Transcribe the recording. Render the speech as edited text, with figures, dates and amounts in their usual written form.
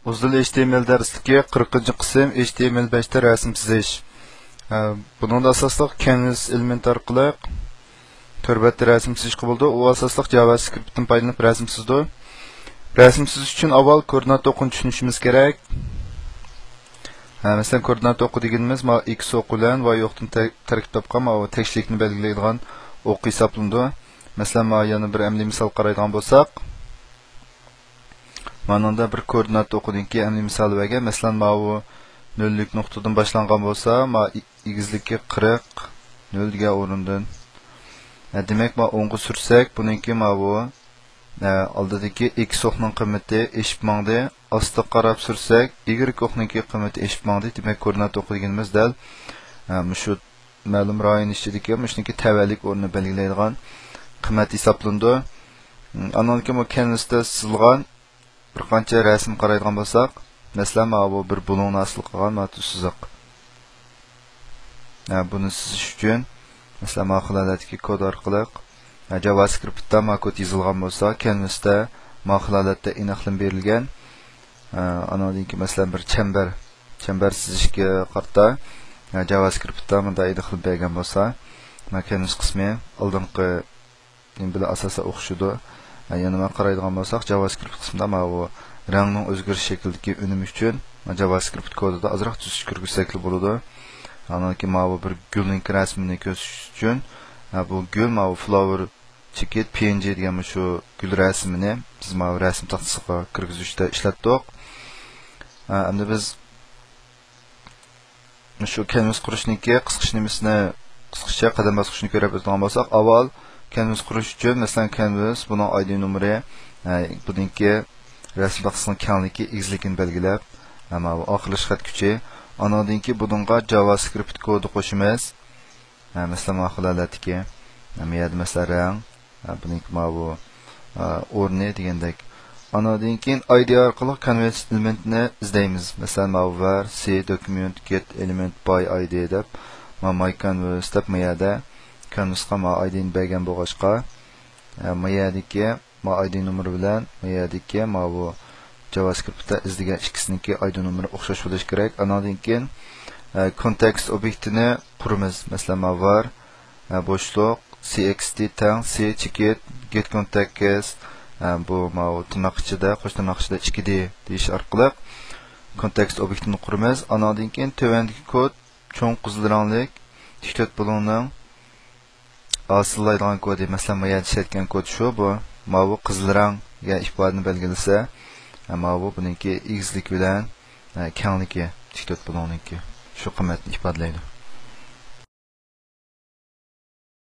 Uzun HTML darsligi 40-cı qism HTML5 da rasm chizish. Bunun asosliq Canvas element orqali turbatda rasm chizishga bo'ldi. U asosliq JavaScriptdan foydalanib rasm chizdi. Rasm chizish uchun avval koordinat o'qini tushunishimiz kerak. Masalan, koordinat o'qi deganimiz x o'q bilan y o'qdan tarkib topgan va tekislikni belgilaydigan o'q hisoblandi. Masalan, yana bir amaliy misol qaraydigan bo'lsak, manada bir koordinat o'qidinki amaliy misol vaga, masalan, bu 0lik nuqtadan boshlangan bo'lsa, egizlikka 40 0 degan o'rindan. Demak, 10 ga sursak, buningki bu oldidagi x o'qning qiymati eshib mangdi, ostga qarab sursak, y o'qninki qiymati eshib mangdi. Demak, koordinat o'qi deganimiz dal shu ma'lum rayon ichidagi mushniki tavallik o'rnini belgilaydigan qiymat hisoblandi. Anonki bu Canvasda chizilgan bir qancha rasm qaraydigan bo'lsak, masalan, bu bir bulon asl qilgan siziq. Buni chizish uchun masalan, holatdagi kod orqali JavaScriptda kod yozilgan bo'lsa, Canvasda holatda aniqlab berilgan. Anonki masalan bir chamber chizishga qarta JavaScriptda bunday aniqlab bergan bo'lsa, Canvas qismi oldingi bilan asosan o'xshaydi. Yana qaraydigan bo'lsak, JavaScript qismida bu rangning o'zgarish shaklidagi unumi uchun JavaScript kodida azroq tuzish kirgizsak bo'ladi. Anaki bu bir gulning rasmini ko'rish uchun bu gul bu flower ticket png degan shu gul rasmini biz rasm taxtasiga kirgizishda ishlatdik. Endi biz shu Canvas qurishniki qisqacha qadam bosqichini ko'rib o'tgan bo'lsak, avval Canvas qurish uchun masalan Canvas buning ID nomeri, buningki rasm taxtasining kengligi, egizligini belgilab, bu oxirgi xat kuchi, anodinki buningga JavaScript kodi qo'shamiz. Masalan, holatdagi miyad masalan buningki bu o'rni degandek. Anodinki ID orqali Canvas elementni izlaymiz. Masalan, var c document get element by id deb my canvas deb miyada Canvasga ID-ni bergan bo'lg'achqa, miyadagi ID nomeri bilan miyadagi bu JavaScriptda izlagan ikkisiniki ID nomeri o'xshash bo'lishi kerak. Andan keyin context obyektini quramiz. Masalan, var bo'shliq cxt tang c ticket get context bu tirnoq ichida, qo'sh tirnoq ichida 2d deyish orqali context obyektini quramiz. Andan keyin tövandagi kod cho'ng qizil ranglik tiktot bo'lonining asıllaydigan kodi, masalan, mayada ishlatgan kod shu, bu qizil rangga ifodani belgilasa, bu buningki egizlik bilan kengligi tiktot bo'loniki shu qiymatni ifodalaydi.